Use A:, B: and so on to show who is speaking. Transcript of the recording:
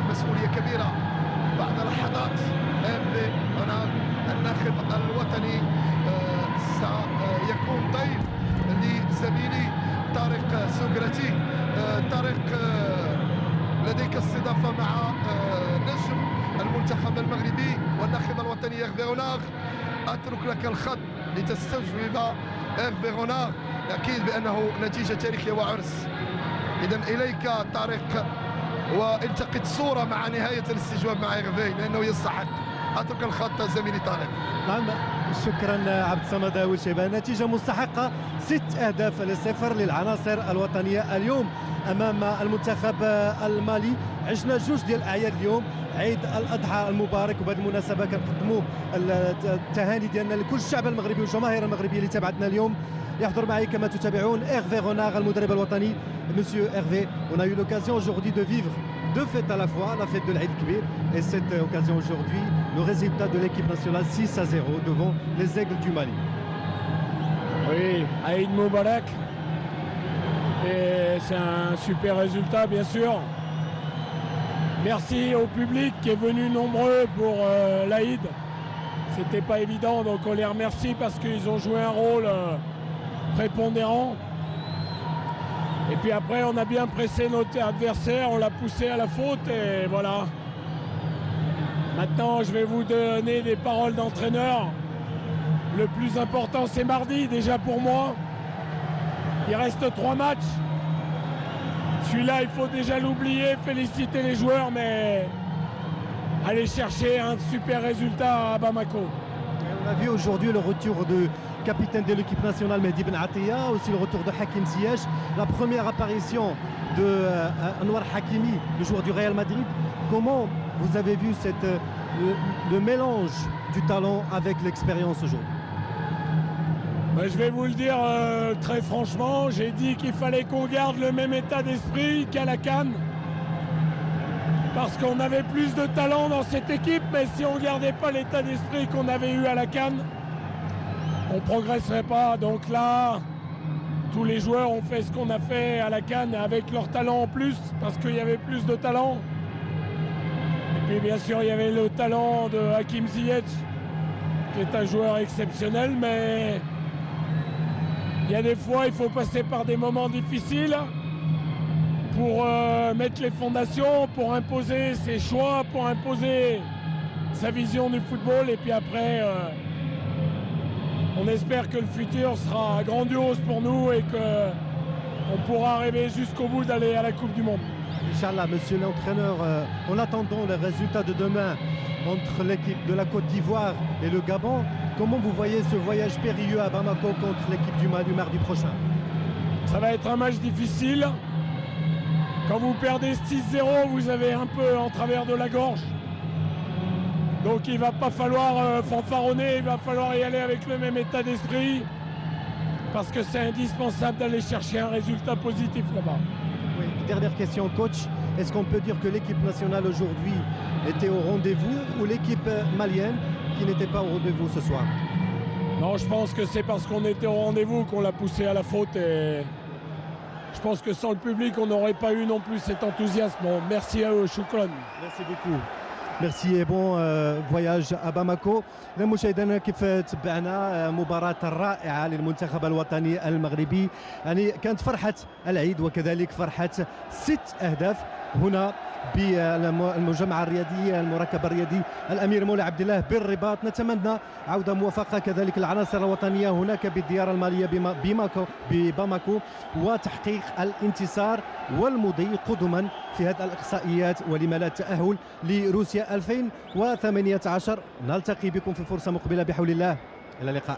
A: مسؤولية كبيرة. بعد لحظات إيرفي رونار الناخب الوطني سيكون ضيف لزميلي طارق سوغراتي. طارق، لديك استضافة مع نجم المنتخب المغربي والناخب الوطني إيرفي رونار. أترك لك الخط لتستجوب إيرفي رونار. أكيد بأنه نتيجة تاريخية وعرس. إذن إليك طارق، والتقط صورة مع نهاية الاستجواب مع إيرفي لأنه يستحق. أترك الخط زميلي طارق.
B: نعم، شكرا عبد الصمد وشيبان. نتيجة مستحقة 6 أهداف ل0 للعناصر الوطنية اليوم أمام المنتخب المالي. عشنا جوج ديال الأعياد اليوم، عيد الأضحى المبارك، وبهذه المناسبة كنقدموا التهاني ديالنا لكل الشعب المغربي والجماهير المغربية اللي تابعتنا اليوم. يحضر معي كما تتابعون Hervé Renard, المدرب الوطني. Monsieur Hervé, on a eu l'occasion aujourd'hui de vivre deux fêtes à la fois, la fête de l'Aïd Kibir et cette occasion aujourd'hui, le résultat de l'équipe nationale 6-0 devant les Aigles du Mali.
C: Oui, Aïd Moubarak. Et c'est un super résultat, bien sûr. Merci au public qui est venu nombreux pour l'Aïd. C'était pas évident, donc on les remercie parce qu'ils ont joué un rôle prépondérant. Et puis après, on a bien pressé notre adversaire, on l'a poussé à la faute et voilà. Maintenant, je vais vous donner des paroles d'entraîneur. Le plus important, c'est mardi, déjà pour moi. Il reste 3 matchs. Celui-là, il faut déjà l'oublier, féliciter les joueurs, mais aller chercher un super résultat à Bamako.
B: On a vu aujourd'hui le retour du capitaine de l'équipe nationale Mehdi Ben Atiya, aussi le retour de Hakim Ziyech, la première apparition de Anwar Hakimi, le joueur du Real Madrid. Comment vous avez vu le mélange du talent avec l'expérience aujourd'hui?
C: Je vais vous le dire très franchement, j'ai dit qu'il fallait qu'on garde le même état d'esprit qu'à la CAN. Parce qu'on avait plus de talent dans cette équipe, mais si on ne gardait pas l'état d'esprit qu'on avait eu à la CAN, on ne progresserait pas. Donc là, tous les joueurs ont fait ce qu'on a fait à la CAN avec leur talent en plus, parce qu'il y avait plus de talent. Et puis bien sûr, il y avait le talent de Hakim Ziyech, qui est un joueur exceptionnel, mais il y a des fois, il faut passer par des moments difficiles pour mettre les fondations, pour imposer ses choix, pour imposer sa vision du football. Et puis après, on espère que le futur sera grandiose pour nous et qu'on pourra arriver jusqu'au bout d'aller à la Coupe du Monde.
B: Inch'Allah, monsieur l'entraîneur, en attendant les résultats de demain entre l'équipe de la Côte d'Ivoire et le Gabon, comment vous voyez ce voyage périlleux à Bamako contre l'équipe du Mali mardi prochain?
C: Ça va être un match difficile. Quand vous perdez 6-0, vous avez un peu en travers de la gorge. Donc il ne va pas falloir fanfaronner, il va falloir y aller avec le même état d'esprit. Parce que c'est indispensable d'aller chercher un résultat positif là-bas.
B: Oui, dernière question, coach. Est-ce qu'on peut dire que l'équipe nationale aujourd'hui était au rendez-vous ou l'équipe malienne qui n'était pas au rendez-vous ce soir?
C: Non, je pense que c'est parce qu'on était au rendez-vous qu'on l'a poussé à la faute. Et je pense que sans le public, on n'aurait pas eu non plus cet enthousiasme. Bon, merci à eux, shukran.
B: Merci beaucoup. ميرسي بون فواياج باماكو. المشاهدين كيف تبعنا مباراة رائعة للمنتخب الوطني المغربي، يعني كانت فرحة العيد وكذلك فرحة 6 أهداف هنا بالمجمع الرياضي المركب الرياضي الأمير مولى عبد الله بالرباط. نتمنى عودة موفقة كذلك العناصر الوطنية هناك بالديار المالية بباماكو وتحقيق الانتصار والمضي قدما في هذه الإقصائيات ولما لا التأهل لروسيا 2018. نلتقي بكم في فرصة مقبلة بحول الله. إلى اللقاء.